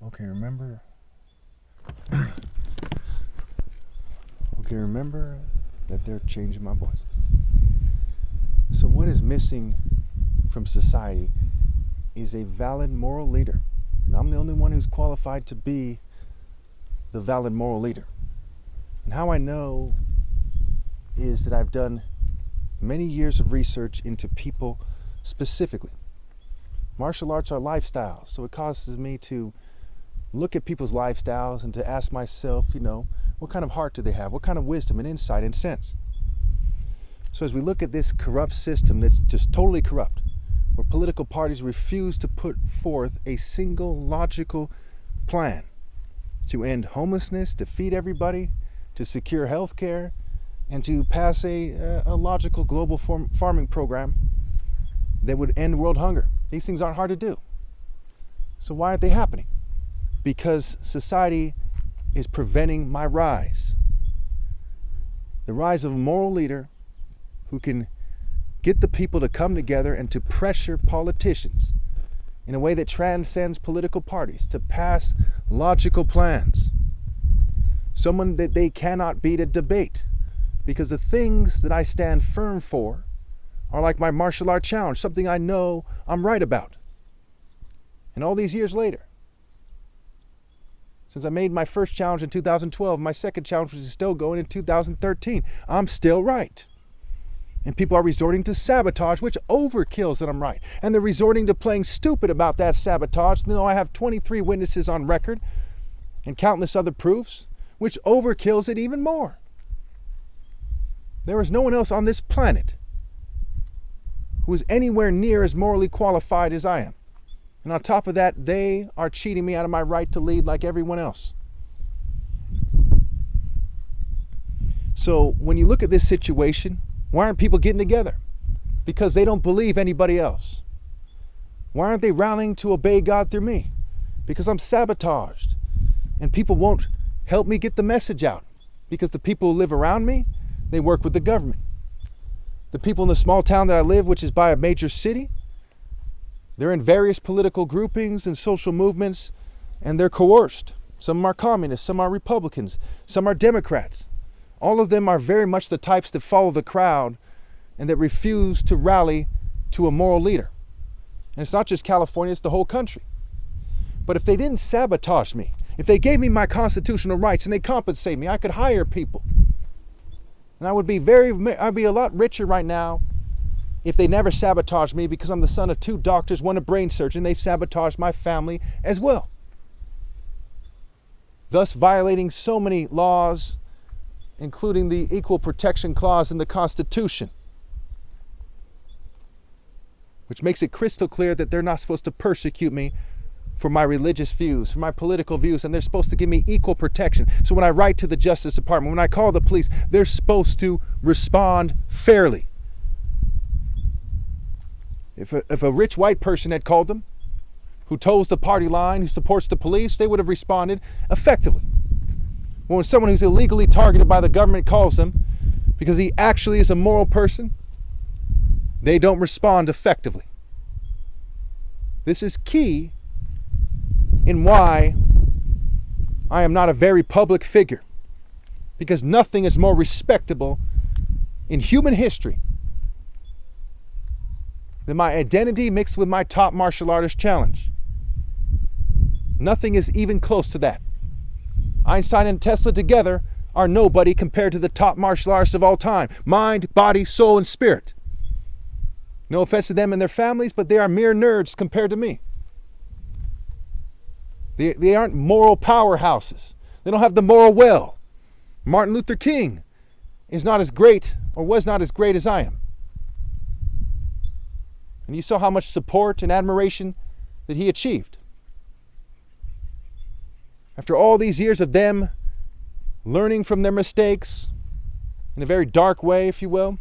Okay, remember. Okay, remember that they're changing my voice. So what is missing from society is a valid moral leader. And I'm the only one who's qualified to be the valid moral leader. And how I know is that I've done many years of research into people specifically. Martial arts are lifestyles, so it causes me to look at people's lifestyles and to ask myself, what kind of heart do they have? What kind of wisdom and insight and sense? So as we look at this corrupt system that's just totally corrupt, where political parties refuse to put forth a single logical plan to end homelessness, to feed everybody, to secure health care, and to pass a logical global farming program that would end world hunger. These things aren't hard to do. So why aren't they happening? Because society is preventing my rise. The rise of a moral leader who can get the people to come together and to pressure politicians in a way that transcends political parties to pass logical plans. Someone that they cannot beat at debate, because the things that I stand firm for are like my martial art challenge, something I know I'm right about. And all these years later, since I made my first challenge in 2012, my second challenge was still going in 2013, I'm still right. And people are resorting to sabotage, which overkills that I'm right. And they're resorting to playing stupid about that sabotage, even though I have 23 witnesses on record and countless other proofs, which overkills it even more. There is no one else on this planet who is anywhere near as morally qualified as I am. And on top of that, they are cheating me out of my right to lead like everyone else. So when you look at this situation, why aren't people getting together? Because they don't believe anybody else. Why aren't they rallying to obey God through me? Because I'm sabotaged. And people won't help me get the message out. Because the people who live around me, they work with the government. The people in the small town that I live, which is by a major city, they're in various political groupings and social movements, and they're coerced. Some are communists, some are Republicans, some are Democrats. All of them are very much the types that follow the crowd and that refuse to rally to a moral leader. And it's not just California, it's the whole country. But if they didn't sabotage me, if they gave me my constitutional rights and they compensate me, I could hire people. And I'd be a lot richer right now if they never sabotaged me, because I'm the son of 2 doctors, one a brain surgeon. They've sabotaged my family as well, thus violating so many laws, including the Equal Protection Clause in the Constitution, which makes it crystal clear that they're not supposed to persecute me for my religious views, for my political views, and they're supposed to give me equal protection. So when I write to the Justice Department, when I call the police, they're supposed to respond fairly. If a rich white person had called them, who toes the party line, who supports the police, they would have responded effectively. But when someone who's illegally targeted by the government calls them, because he actually is a moral person, they don't respond effectively. This is key in why I am not a very public figure, because nothing is more respectable in human history than my identity mixed with my top martial artist challenge. Nothing is even close to that. Einstein and Tesla together are nobody compared to the top martial artists of all time. Mind, body, soul, and spirit. No offense to them and their families, but they are mere nerds compared to me. They aren't moral powerhouses. They don't have the moral well. Martin Luther King is not as great, or was not as great as I am. And you saw how much support and admiration that he achieved. After all these years of them learning from their mistakes, in a very dark way, if you will.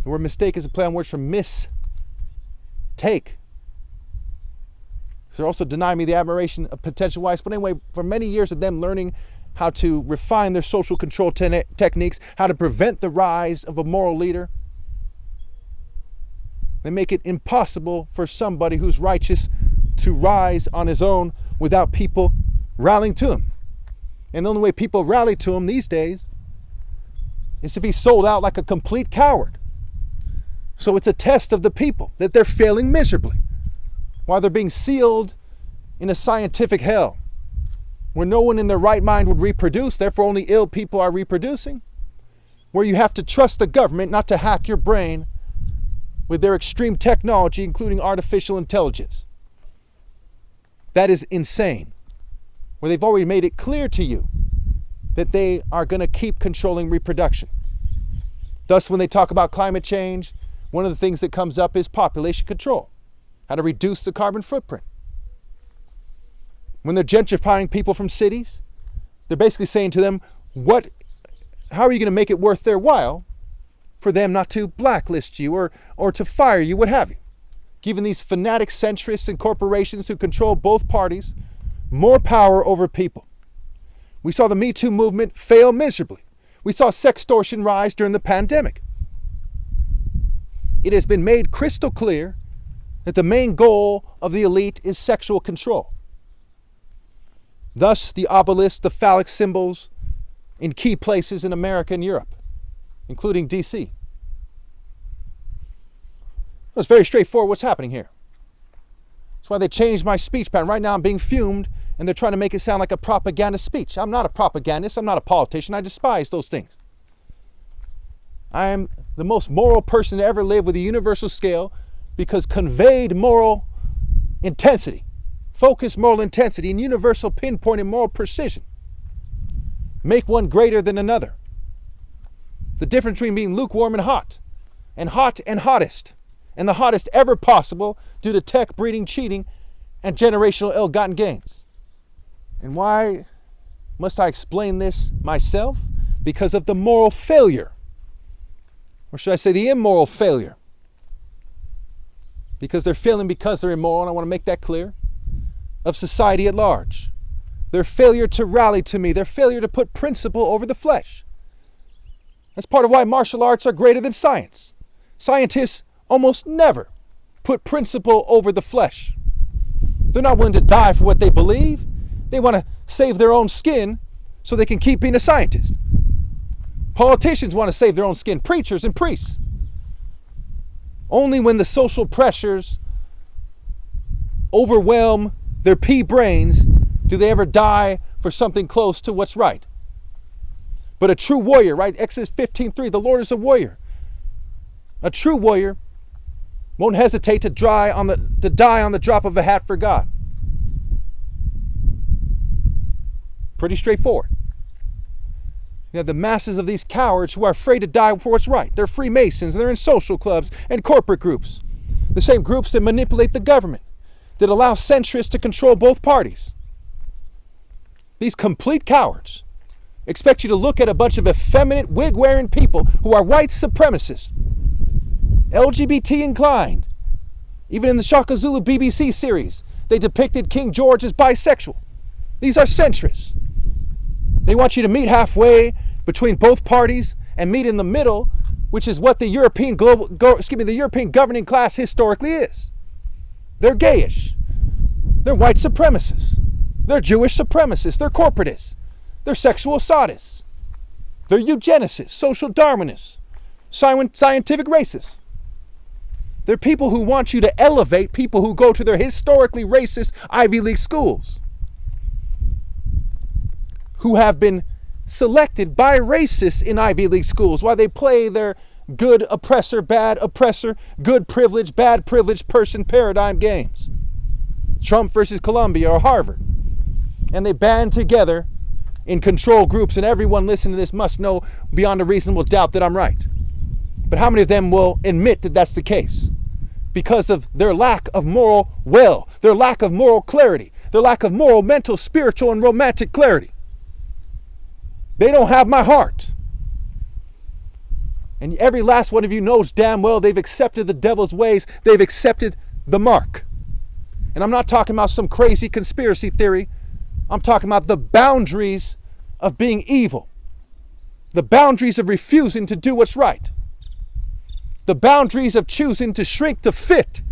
The word mistake is a play on words from mistake. So they're also denying me the admiration of potential wives. But anyway, for many years of them learning how to refine their social control techniques, how to prevent the rise of a moral leader, they make it impossible for somebody who's righteous to rise on his own without people rallying to him. And the only way people rally to him these days is if he's sold out like a complete coward. So it's a test of the people that they're failing miserably while they're being sealed in a scientific hell where no one in their right mind would reproduce, therefore only ill people are reproducing, where you have to trust the government not to hack your brain with their extreme technology, including artificial intelligence. That is insane. Where they've already made it clear to you that they are going to keep controlling reproduction. Thus, when they talk about climate change, one of the things that comes up is population control, how to reduce the carbon footprint. When they're gentrifying people from cities, they're basically saying to them, how are you going to make it worth their while for them not to blacklist you or to fire you, what have you? Giving these fanatic centrists and corporations who control both parties more power over people. We saw the Me Too movement fail miserably. We saw sextortion rise during the pandemic. It has been made crystal clear that the main goal of the elite is sexual control. Thus, the obelisk, the phallic symbols in key places in America and Europe, including DC. It's very straightforward what's happening here. That's why they changed my speech pattern. Right now I'm being fumed and they're trying to make it sound like a propaganda speech. I'm not a propagandist. I'm not a politician. I despise those things. I am the most moral person to ever live with a universal scale because conveyed moral intensity, focused moral intensity, and universal pinpointed moral precision make one greater than another. The difference between being lukewarm and hot and hottest, and the hottest ever possible due to tech breeding cheating and generational ill-gotten gains. And why must I explain this myself? Because of the moral failure, or should I say the immoral failure? Because they're failing because they're immoral, and I want to make that clear, of society at large. Their failure to rally to me, their failure to put principle over the flesh. That's part of why martial arts are greater than science. Scientists almost never put principle over the flesh. They're not willing to die for what they believe. They want to save their own skin so they can keep being a scientist. Politicians want to save their own skin, preachers and priests. Only when the social pressures overwhelm their pea brains do they ever die for something close to what's right. But a true warrior, right? Exodus 15:3, the Lord is a warrior. A true warrior won't hesitate to die on the drop of a hat for God. Pretty straightforward. You have the masses of these cowards who are afraid to die for what's right. They're Freemasons, and they're in social clubs and corporate groups. The same groups that manipulate the government, that allow centrists to control both parties. These complete cowards expect you to look at a bunch of effeminate, wig-wearing people who are white supremacists, LGBT inclined. Even in the Shaka Zulu BBC series, they depicted King George as bisexual. These are centrists. They want you to meet halfway between both parties and meet in the middle, which is what the European governing class historically is. They're gayish. They're white supremacists. They're Jewish supremacists. They're corporatists. They're sexual sadists. They're eugenicists, social Darwinists, scientific racists. They're people who want you to elevate people who go to their historically racist Ivy League schools, who have been selected by racists in Ivy League schools while they play their good oppressor, bad oppressor, good privilege, bad privileged person paradigm games. Trump versus Columbia or Harvard. And they band together in control groups, and everyone listening to this must know beyond a reasonable doubt that I'm right. But how many of them will admit that that's the case? Because of their lack of moral will, their lack of moral clarity, their lack of moral, mental, spiritual, and romantic clarity. They don't have my heart. And every last one of you knows damn well they've accepted the devil's ways. They've accepted the mark. And I'm not talking about some crazy conspiracy theory. I'm talking about the boundaries of being evil. The boundaries of refusing to do what's right. The boundaries of choosing to shrink to fit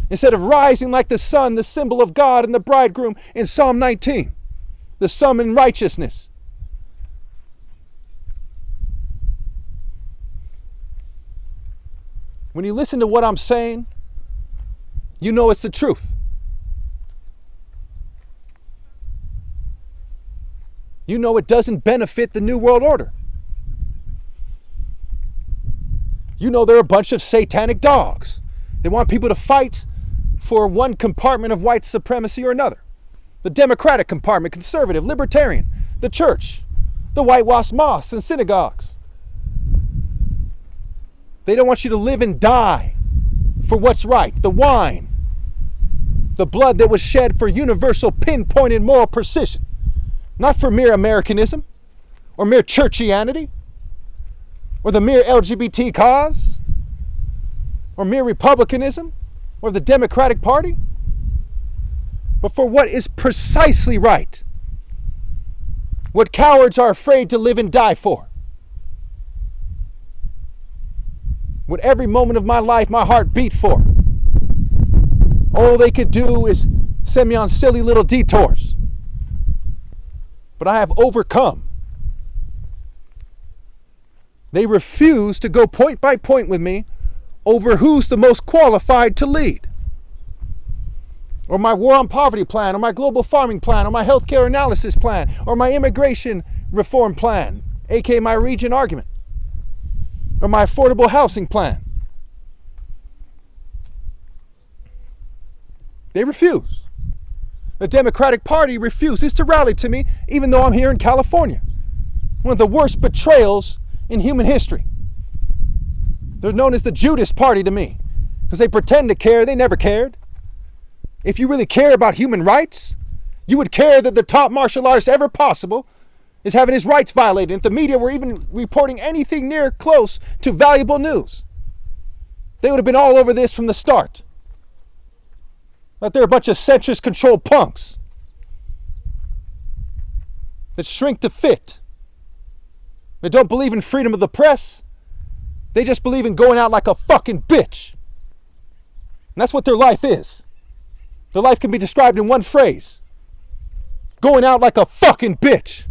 instead of rising like the sun, the symbol of God and the bridegroom in Psalm 19, the sum in righteousness. When you listen to what I'm saying, you know it's the truth. You know it doesn't benefit the New World Order. You know they're a bunch of satanic dogs. They want people to fight for one compartment of white supremacy or another. The Democratic compartment, conservative, libertarian, the church, the whitewashed mosques and synagogues. They don't want you to live and die for what's right. The wine, the blood that was shed for universal pinpointed moral precision, not for mere Americanism or mere churchianity or the mere LGBT cause or mere republicanism or the Democratic Party, but for what is precisely right, what cowards are afraid to live and die for. What every moment of my life my heart beat for. All they could do is send me on silly little detours. But I have overcome. They refuse to go point by point with me over who's the most qualified to lead. Or my war on poverty plan, or my global farming plan, or my healthcare analysis plan, or my immigration reform plan, aka my region argument, or my affordable housing plan. They refuse. The Democratic Party refuses to rally to me, even though I'm here in California. One of the worst betrayals in human history. They're known as the Judas Party to me, because they pretend to care. They never cared. If you really care about human rights, you would care that the top martial artist ever possible is having his rights violated. If the media were even reporting anything near close to valuable news, they would have been all over this from the start. That they're a bunch of centrist controlled punks that shrink to fit. They don't believe in freedom of the press. They just believe in going out like a fucking bitch. And that's what their life is. Their life can be described in one phrase: going out like a fucking bitch.